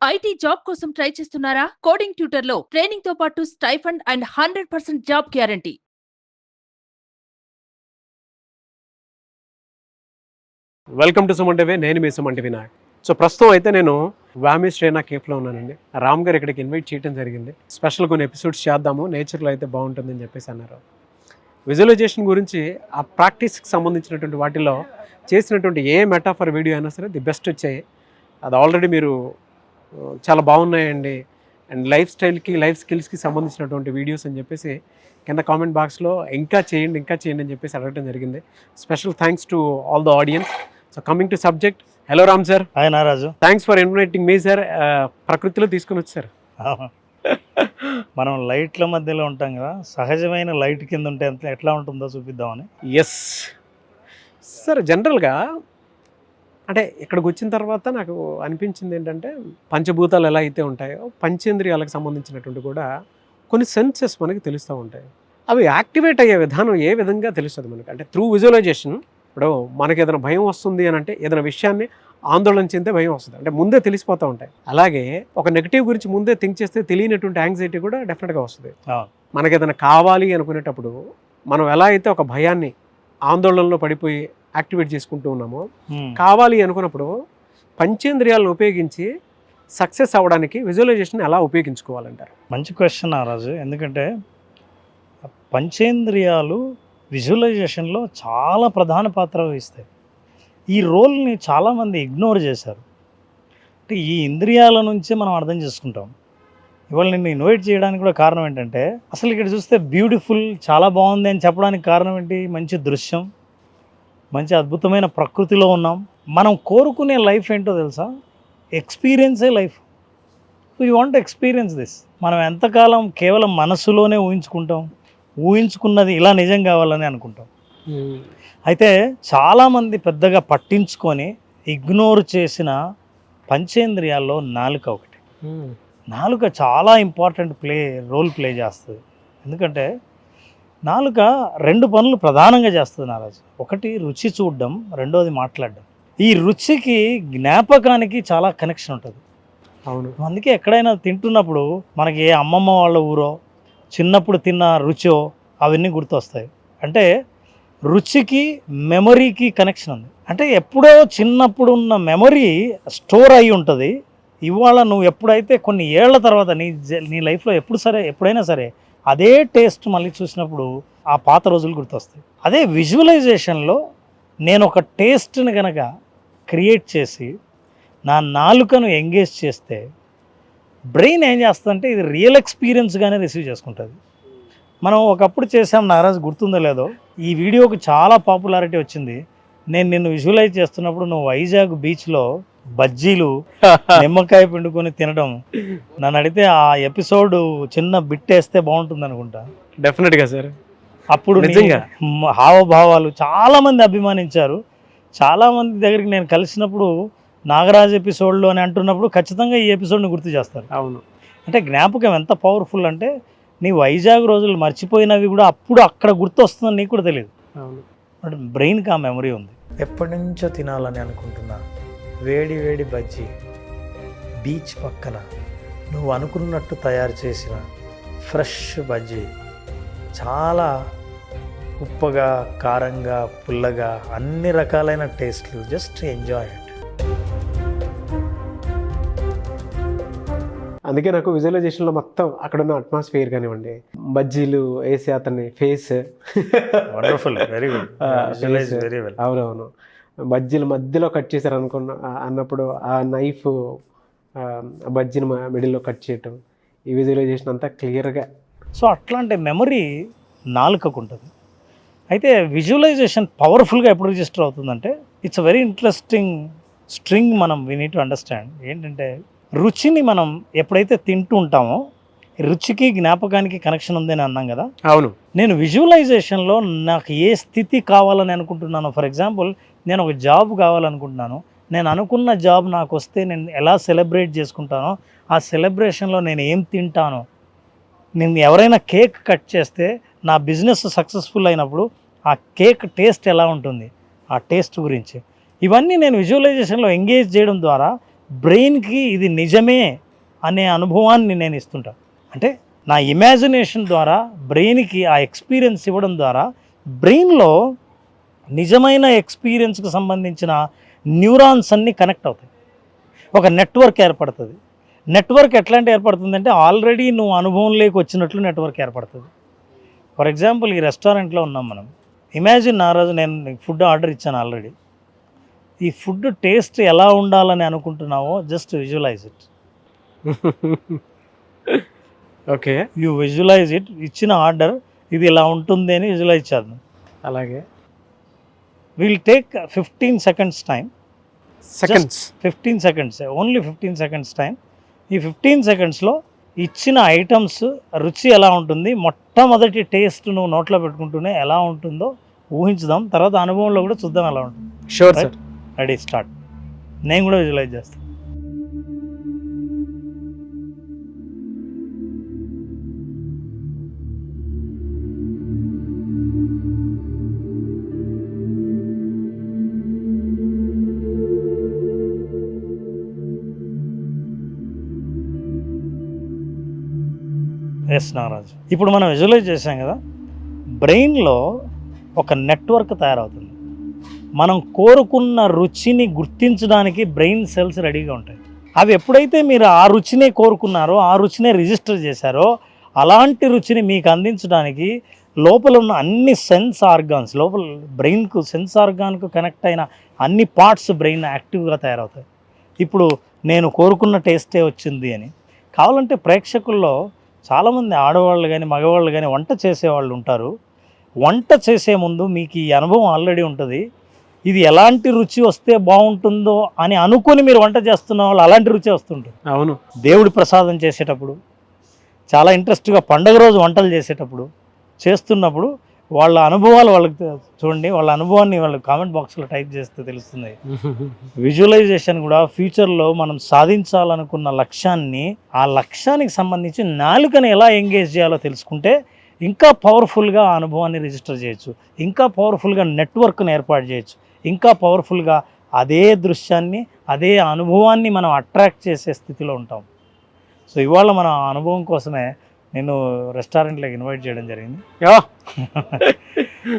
IT job కోసం try చేస్తున్నారా? Coding ట్యూటర్లో training తో పాటు stipend and 100% job guarantee. Welcome to Suman TV. నేను మీ సుమన్ టీవీ నాయక్. సో ప్రస్తుతం అయితే నేను వామి శ్రేనా కేఫ్లో ఉన్నానండి. రామ్ గారు ఇక్కడికి ఇన్వైట్ చేయడం జరిగింది. స్పెషల్ కొన్ని ఎపిసోడ్స్ చేద్దాము, నేచర్లో అయితే బాగుంటుందని చెప్పేసి అన్నారు. విజువలైజేషన్ గురించి ఆ ప్రాక్టీస్కి సంబంధించినటువంటి వాటిలో చేసినటువంటి ఏ మెటాఫర్ వీడియో అయినా సరే ది బెస్ట్ వచ్చాయి. అది ఆల్రెడీ మీరు చాలా బాగున్నాయండి అండ్ లైఫ్ స్టైల్కి లైఫ్ స్కిల్స్కి సంబంధించినటువంటి వీడియోస్ అని చెప్పేసి కింద కామెంట్ బాక్స్లో ఇంకా చేయండి అని చెప్పేసి అడగడం జరిగింది. Special thanks to all the audience. So coming to subject, hello Ram sir. Hi Naraju. Thanks for inviting me sir. ప్రకృతిలో తీసుకుని వచ్చారు. మనం లైట్ల మధ్యలో ఉంటాం కదా, సహజమైన లైట్ కింద ఉంటే ఎట్లా ఉంటుందో చూపిద్దామని. ఎస్ సార్, జనరల్గా అంటే ఇక్కడికి వచ్చిన తర్వాత నాకు అనిపించింది ఏంటంటే పంచభూతాలు ఎలా అయితే ఉంటాయో పంచేంద్రియాలకు సంబంధించినటువంటి కూడా కొన్ని సెన్సెస్ మనకి తెలుస్తూ ఉంటాయి. అవి యాక్టివేట్ అయ్యే విధానం ఏ విధంగా తెలుస్తుంది మనకి అంటే త్రూ విజువలైజేషన్. ఇప్పుడు మనకి ఏదైనా భయం వస్తుంది అని అంటే ఏదైనా విషయాన్ని ఆందోళన చెందే భయం వస్తుంది అంటే ముందే తెలిసిపోతూ ఉంటాయి. అలాగే ఒక నెగిటివ్ గురించి ముందే థింక్ చేస్తే తెలియనటువంటి యాంగ్జైటీ కూడా డెఫినెట్గా వస్తుంది. మనకి ఏదైనా కావాలి అనుకునేటప్పుడు మనం ఎలా అయితే ఒక భయాన్ని ఆందోళనలో పడిపోయి యాక్టివేట్ చేసుకుంటూ ఉన్నామో, కావాలి అనుకున్నప్పుడు పంచేంద్రియాలను ఉపయోగించి సక్సెస్ అవ్వడానికి విజువలైజేషన్ ఎలా ఉపయోగించుకోవాలంటారు? మంచి క్వశ్చన్ రాజు. ఎందుకంటే పంచేంద్రియాలు విజువలైజేషన్లో చాలా ప్రధాన పాత్ర వహిస్తాయి. ఈ రోల్ని చాలామంది ఇగ్నోర్ చేశారు. అంటే ఈ ఇంద్రియాల నుంచే మనం అర్థం చేసుకుంటాం. ఇవాళ నిన్ను ఇన్వైట్ చేయడానికి కూడా కారణం ఏంటంటే అసలు ఇక్కడ చూస్తే బ్యూటిఫుల్, చాలా బాగుంది అని చెప్పడానికి కారణం ఏంటి? మంచి దృశ్యం, మంచి అద్భుతమైన ప్రకృతిలో ఉన్నాం. మనం కోరుకునే లైఫ్ ఏంటో తెలుసా? ఎక్స్పీరియన్సే life. You want experience this. మనం ఎంతకాలం కేవలం మనసులోనే ఊహించుకున్నది ఇలా నిజం కావాలని అనుకుంటాం. అయితే చాలామంది పెద్దగా పట్టించుకొని ఇగ్నోర్ చేసిన పంచేంద్రియాల్లో నాలుక ఒకటి. నాలుక చాలా ఇంపార్టెంట్ రోల్ ప్లే చేస్తుంది. ఎందుకంటే నాలుక రెండు పనులు ప్రధానంగా చేస్తుంది నారాజు. ఒకటి రుచి చూడడం, రెండోది మాట్లాడడం. ఈ రుచికి జ్ఞాపకానికి చాలా కనెక్షన్ ఉంటుంది. అవును. అందుకే ఎక్కడైనా తింటున్నప్పుడు మనకి ఏ అమ్మమ్మ వాళ్ళ ఊరో చిన్నప్పుడు తిన్న రుచో అవన్నీ గుర్తొస్తాయి. అంటే రుచికి మెమరీకి కనెక్షన్ ఉంది. అంటే ఎప్పుడో చిన్నప్పుడు ఉన్న మెమరీ స్టోర్ అయి ఉంటుంది. ఇవాళ నువ్వు ఎప్పుడైతే కొన్ని ఏళ్ల తర్వాత నీ లైఫ్లో ఎప్పుడైనా సరే అదే టేస్ట్ మళ్ళీ చూసినప్పుడు ఆ పాత రోజులు గుర్తొస్తాయి. అదే విజువలైజేషన్లో నేను ఒక టేస్ట్ని కనుక క్రియేట్ చేసి నా నాలుకను ఎంగేజ్ చేస్తే బ్రెయిన్ ఏం చేస్తుందంటే ఇది రియల్ ఎక్స్పీరియన్స్గానే రిసీవ్ చేసుకుంటుంది. మనం ఒకప్పుడు చేసాం నారాజు, గుర్తుందో లేదో, ఈ వీడియోకి చాలా పాపులారిటీ వచ్చింది. నేను నిన్ను విజువలైజ్ చేస్తున్నప్పుడు నువ్వు వైజాగ్ బీచ్లో బజ్జీలు నిమ్మకాయ పిండుకొని తినడం. నన్ను అడిగితే ఆ ఎపిసోడ్ చిన్న బిట్ వేస్తే బాగుంటుంది అనుకుంటా. డెఫినెట్గా సార్. అప్పుడు నిజంగా హావభావాలు చాలామంది అభిమానించారు. చాలామంది దగ్గరికి నేను కలిసినప్పుడు నాగరాజ్ ఎపిసోడ్లో అని అంటున్నప్పుడు ఖచ్చితంగా ఈ ఎపిసోడ్ని గుర్తు చేస్తారు. అవును. అంటే జ్ఞాపకం ఎంత పవర్ఫుల్ అంటే నీ వైజాగ్ రోజులు మర్చిపోయినవి కూడా అప్పుడు అక్కడ గుర్తు వస్తుందని నీకు కూడా తెలియదు. అవును. అంటే బ్రెయిన్కి ఆ మెమరీ ఉంది. ఎప్పటి నుంచో తినాలని అనుకుంటున్నా వేడి వేడి బజ్జీ, బీచ్ పక్కన నువ్వు అనుకున్నట్టు తయారు చేసిన ఫ్రెష్ బజ్జీ, చాలా ఉప్పగా, కారంగా, పుల్లగా, అన్ని రకాలైన టేస్ట్లు. Just enjoy it. అందుకే నాకు విజువలైజేషన్లో మొత్తం అక్కడ ఉన్న అట్మాస్ఫియర్ కానివ్వండి, బజ్జీలు వేసి అతని face wonderful, very good, very well. అవునవును. బజ్జీలు మధ్యలో కట్ చేశారు అన్నప్పుడు ఆ నైఫ్ బజ్జీని మిడిల్లో కట్ చేయటం, ఈ విజువలైజేషన్ అంతా క్లియర్గా. సో అట్లాంటి మెమరీ నాలుకకు ఉంటుంది. అయితే విజువలైజేషన్ పవర్ఫుల్గా ఎప్పుడు రిజిస్టర్ అవుతుందంటే it's very interesting string. We need to understand ఏంటంటే రుచిని మనం ఎప్పుడైతే తింటూ ఉంటామో రుచికి జ్ఞాపకానికి కనెక్షన్ ఉందని అన్నాం కదా. అవును. నేను విజువలైజేషన్లో నాకు ఏ స్థితి కావాలని అనుకుంటున్నాను, ఫర్ ఎగ్జాంపుల్ నేను ఒక జాబ్ కావాలనుకుంటున్నాను, నేను అనుకున్న జాబ్ నాకు వస్తే నేను ఎలా సెలబ్రేట్ చేసుకుంటానో, ఆ సెలబ్రేషన్లో నేను ఏం తింటానో, నేను ఎవరైనా కేక్ కట్ చేస్తే నా బిజినెస్ సక్సెస్ఫుల్ అయినప్పుడు ఆ కేక్ టేస్ట్ ఎలా ఉంటుంది, ఆ టేస్ట్ గురించి ఇవన్నీ నేను విజువలైజేషన్లో ఎంగేజ్ చేయడం ద్వారా బ్రెయిన్కి ఇది నిజమే అనే అనుభవాన్ని నేను ఇస్తుంటా. అంటే నా ఇమాజినేషన్ ద్వారా బ్రెయిన్కి ఆ ఎక్స్పీరియన్స్ ఇవ్వడం ద్వారా బ్రెయిన్లో నిజమైన ఎక్స్పీరియన్స్కి సంబంధించిన న్యూరాన్స్ అన్నీ కనెక్ట్ అవుతాయి. ఒక నెట్వర్క్ ఏర్పడుతుంది. నెట్వర్క్ ఎట్లాంటి ఏర్పడుతుందంటే ఆల్రెడీ నువ్వు అనుభవంలోకి వచ్చినట్లు నెట్వర్క్ ఏర్పడుతుంది. ఫర్ ఎగ్జాంపుల్ ఈ రెస్టారెంట్లో ఉన్నాం మనం. ఇమాజిన్ ఆ రోజు నేను ఫుడ్ ఆర్డర్ ఇచ్చాను ఆల్రెడీ. ఈ ఫుడ్ టేస్ట్ ఎలా ఉండాలని అనుకుంటున్నావో just visualize it. Okay, you visualize it. ఇచ్చిన ఆర్డర్ ఇది ఇలా ఉంటుంది అని విజువలైజ్ చేద్దాం. అలాగే will take 15 seconds time. Seconds 15 seconds, only 15 seconds time. ఈ 15 secondsలో ఇచ్చిన ఐటమ్స్ రుచి ఎలా ఉంటుంది, మొట్టమొదటి టేస్ట్ నువ్వు నోట్లో పెట్టుకుంటూనే ఎలా ఉంటుందో ఊహించుదాం. తర్వాత అనుభవంలో కూడా చూద్దాం ఎలా ఉంటుంది. Sure sir. Ready, start. నేను కూడా విజువలైజ్ చేస్తాను. ఎస్ నాగరాజు, ఇప్పుడు మనం విజువలైజ్ చేసాం కదా, బ్రెయిన్లో ఒక నెట్వర్క్ తయారవుతుంది. మనం కోరుకున్న రుచిని గుర్తించడానికి బ్రెయిన్ సెల్స్ రెడీగా ఉంటాయి. అవి ఎప్పుడైతే మీరు ఆ రుచినే కోరుకున్నారో, ఆ రుచినే రిజిస్టర్ చేశారో, అలాంటి రుచిని మీకు అందించడానికి లోపల ఉన్న అన్ని సెన్స్ ఆర్గాన్స్, లోపల బ్రెయిన్కు సెన్స్ ఆర్గాన్కు కనెక్ట్ అయిన అన్ని పార్ట్స్ బ్రెయిన్ యాక్టివ్గా తయారవుతాయి. ఇప్పుడు నేను కోరుకున్న టేస్టే వచ్చింది అని. కావాలంటే ప్రేక్షకుల్లో చాలామంది ఆడవాళ్ళు కానీ మగవాళ్ళు కానీ వంట చేసేవాళ్ళు ఉంటారు. వంట చేసే ముందు మీకు ఈ అనుభవం ఆల్రెడీ ఉంటుంది. ఇది ఎలాంటి రుచి వస్తే బాగుంటుందో అని అనుకుని మీరు వంట చేస్తున్న వాళ్ళు అలాంటి రుచి వస్తుంటుంది. అవును, దేవుడి ప్రసాదం చేసేటప్పుడు, చాలా ఇంట్రెస్ట్గా పండగ రోజు వంటలు చేస్తున్నప్పుడు వాళ్ళ అనుభవాలు వాళ్ళకి చూడండి. వాళ్ళ అనుభవాన్ని వాళ్ళు కామెంట్ బాక్స్లో టైప్ చేస్తే తెలుస్తుంది. విజువలైజేషన్ కూడా ఫ్యూచర్లో మనం సాధించాలనుకున్న లక్ష్యాన్ని, ఆ లక్ష్యానికి సంబంధించి నాలుకని ఎలా ఎంగేజ్ చేయాలో తెలుసుకుంటే ఇంకా పవర్ఫుల్గా ఆ అనుభవాన్ని రిజిస్టర్ చేయొచ్చు, ఇంకా పవర్ఫుల్గా నెట్వర్క్ను ఏర్పాటు చేయొచ్చు, ఇంకా పవర్ఫుల్గా అదే దృశ్యాన్ని, అదే అనుభవాన్ని మనం అట్రాక్ట్ చేసే స్థితిలో ఉంటాం. సో ఇవాళ మన అనుభవం కోసమే నేను రెస్టారెంట్లోకి ఇన్వైట్ చేయడం జరిగింది.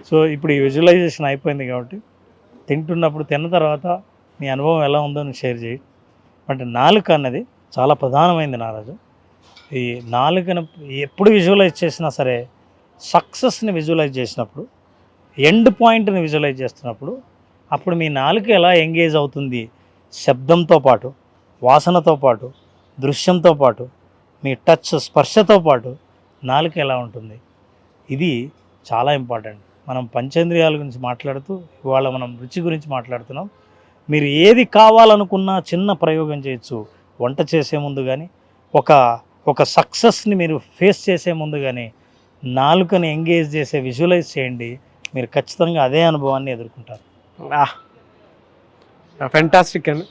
సో ఇప్పుడు ఈ విజువలైజేషన్ అయిపోయింది కాబట్టి తింటున్నప్పుడు తిన్న తర్వాత నీ అనుభవం ఎలా ఉందో నువ్వు షేర్ చేయి. అంటే నాలుక అన్నది చాలా ప్రధానమైంది నారాజు. ఈ నాలుకను ఎప్పుడు విజువలైజ్ చేసినా సరే, సక్సెస్ని విజువలైజ్ చేసినప్పుడు, ఎండ్ పాయింట్ని విజువలైజ్ చేస్తున్నప్పుడు, అప్పుడు మీ నాలుక ఎలా ఎంగేజ్ అవుతుంది, శబ్దంతో పాటు, వాసనతో పాటు, దృశ్యంతో పాటు, మీ టచ్ స్పర్శతో పాటు నాలుక ఎలా ఉంటుంది, ఇది చాలా ఇంపార్టెంట్. మనం పంచేంద్రియాల గురించి మాట్లాడుతూ ఇవాళ మనం రుచి గురించి మాట్లాడుతున్నాం. మీరు ఏది కావాలనుకున్నా చిన్న ప్రయోగం చేయొచ్చు. వంట చేసే ముందు కానీ, ఒక సక్సెస్ని మీరు ఫేస్ చేసే ముందు కానీ నాలుకని ఎంగేజ్ చేసే విజువలైజ్ చేయండి. మీరు ఖచ్చితంగా అదే అనుభవాన్ని ఎదుర్కొంటారు. ఫెంటాస్టిక్ అండి.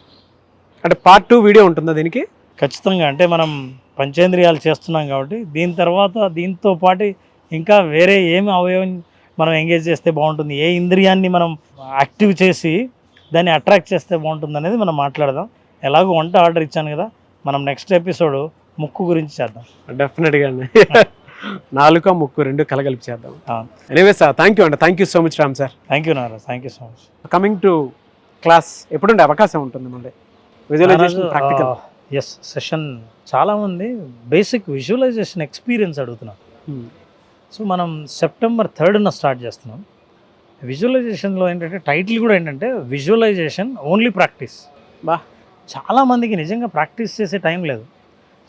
అంటే పార్ట్ 2 వీడియో ఉంటుందా దీనికి? ఖచ్చితంగా. అంటే మనం పంచేంద్రియాలు చేస్తున్నాం కాబట్టి దీని తర్వాత దీంతో పాటు ఇంకా వేరే ఏమి అవయవం మనం ఎంగేజ్ చేస్తే బాగుంటుంది, ఏ ఇంద్రియాన్ని మనం యాక్టివ్ చేసి దాన్ని అట్రాక్ట్ చేస్తే బాగుంటుంది అనేది మనం మాట్లాడదాం. ఎలాగో వంట ఆర్డర్ ఇచ్చాను కదా, మనం నెక్స్ట్ ఎపిసోడ్ ముక్కు గురించి చేద్దాం. డెఫినెట్గా అండి. నాలుక ముక్కు రెండు కలగలిపి చేద్దాం. ఎనీవే సార్, థ్యాంక్ యూ అండి. Thank you so much Ram sir. Thank you Naraj, thank you so much. Coming to class ఎప్పుడుండే అవకాశం ఉంటుంది మళ్ళీ విజువలైజేషన్ ప్రాక్టికల్? ఎస్, సెషన్ చాలామంది బేసిక్ విజువలైజేషన్ ఎక్స్పీరియన్స్ అడుగుతున్నారు. సో మనం September 3rd స్టార్ట్ చేస్తున్నాం. విజువలైజేషన్లో ఏంటంటే టైటిల్ కూడా ఏంటంటే విజువలైజేషన్ ఓన్లీ ప్రాక్టీస్. చాలామందికి నిజంగా ప్రాక్టీస్ చేసే టైం లేదు.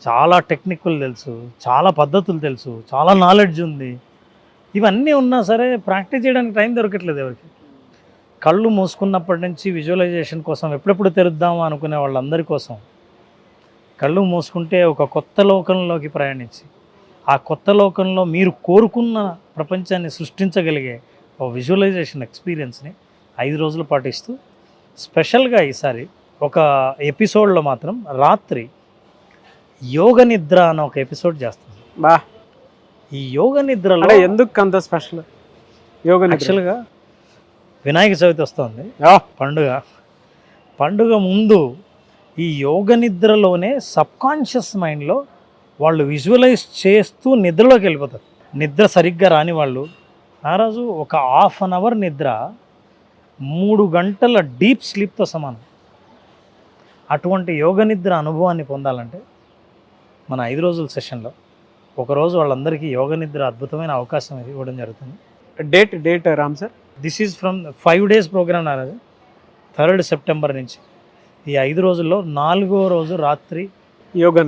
చాలా టెక్నిక్లు తెలుసు, చాలా పద్ధతులు తెలుసు, చాలా నాలెడ్జ్ ఉంది. ఇవన్నీ ఉన్నా సరే ప్రాక్టీస్ చేయడానికి టైం దొరకట్లేదు ఎవరికి. కళ్ళు మూసుకున్నప్పటి నుంచి విజువలైజేషన్ కోసం ఎప్పుడెప్పుడు తెరుద్దామా అనుకునే వాళ్ళందరి కోసం కళ్ళు మూసుకుంటే ఒక కొత్త లోకంలోకి ప్రయాణించి ఆ కొత్త లోకంలో మీరు కోరుకున్న ప్రపంచాన్ని సృష్టించగలిగే ఒక విజువలైజేషన్ ఎక్స్పీరియన్స్ని 5 రోజులు పాటిస్తూ స్పెషల్గా ఈసారి ఒక ఎపిసోడ్లో మాత్రం రాత్రి యోగ నిద్ర అన్న ఒక ఎపిసోడ్ చేస్తుంది. ఈ యోగ నిద్రలో ఎందుకు అంత స్పెషల్? యోగ యాక్చువల్గా వినాయక చవితి వస్తుంది, పండుగ ముందు ఈ యోగ నిద్రలోనే సబ్కాన్షియస్ మైండ్లో వాళ్ళు విజువలైజ్ చేస్తూ నిద్రలోకి వెళ్ళిపోతారు. నిద్ర సరిగ్గా రాని వాళ్ళు ఆ రోజు ఒక హాఫ్ అన్ అవర్ నిద్ర 3 గంటల డీప్ స్లీప్తో సమానం. అటువంటి యోగ నిద్ర అనుభవాన్ని పొందాలంటే మన 5 రోజుల సెషన్లో ఒకరోజు వాళ్ళందరికీ యోగ నిద్ర అద్భుతమైన అవకాశం ఇవ్వడం జరుగుతుంది. Date Ram sir? This is from 5 days programme Naraju. 3rd September నుంచి ఈ 5 రోజుల్లో 4వ రోజు రాత్రి యోగ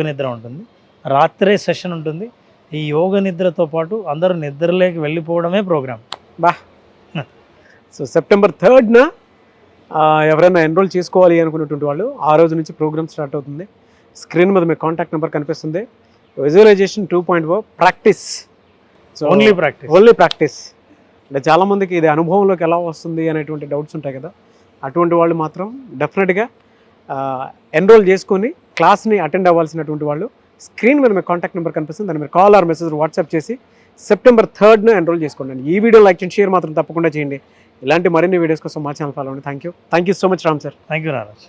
నిద్ర ఉంటుంది. రాత్రే సెషన్ ఉంటుంది. ఈ యోగ నిద్రతో పాటు అందరూ నిద్రలోకి వెళ్ళిపోవడమే ప్రోగ్రామ్. సో September 3rd ఎవరైనా ఎన్రోల్ చేసుకోవాలి అనుకున్నటువంటి వాళ్ళు ఆ రోజు నుంచి ప్రోగ్రామ్ స్టార్ట్ అవుతుంది. స్క్రీన్ మీద మీ కాంటాక్ట్ నెంబర్ కనిపిస్తుంది. Visualization 2.0 practice, only practice. అంటే చాలామందికి ఇది అనుభవంలోకి ఎలా వస్తుంది అనేటువంటి డౌట్స్ ఉంటాయి కదా, అటువంటి వాళ్ళు మాత్రం డెఫినెట్గా ఎన్రోల్ చేసుకొని క్లాస్ని అటెండ్ అవ్వాల్సినటువంటి వాళ్ళు స్క్రీన్ మీద మీ కాంటాక్ట్ నెంబర్ కనిపిస్తుంది. దాన్ని మీరు కాల్ ఆర్ మెసేజ్ వాట్సాప్ చేసి September 3rd ఎన్రోల్ చేసుకోండి. ఈ వీడియో లైక్ చేయండి, షేర్ మాత్రం తప్పకుండా చేయండి. ఇలాంటి మరిన్ని వీడియోస్ కోసం మా ఛానల్ ఫాలో అవ్వండి. Thank you so much Ram sir. Thank you Naraj.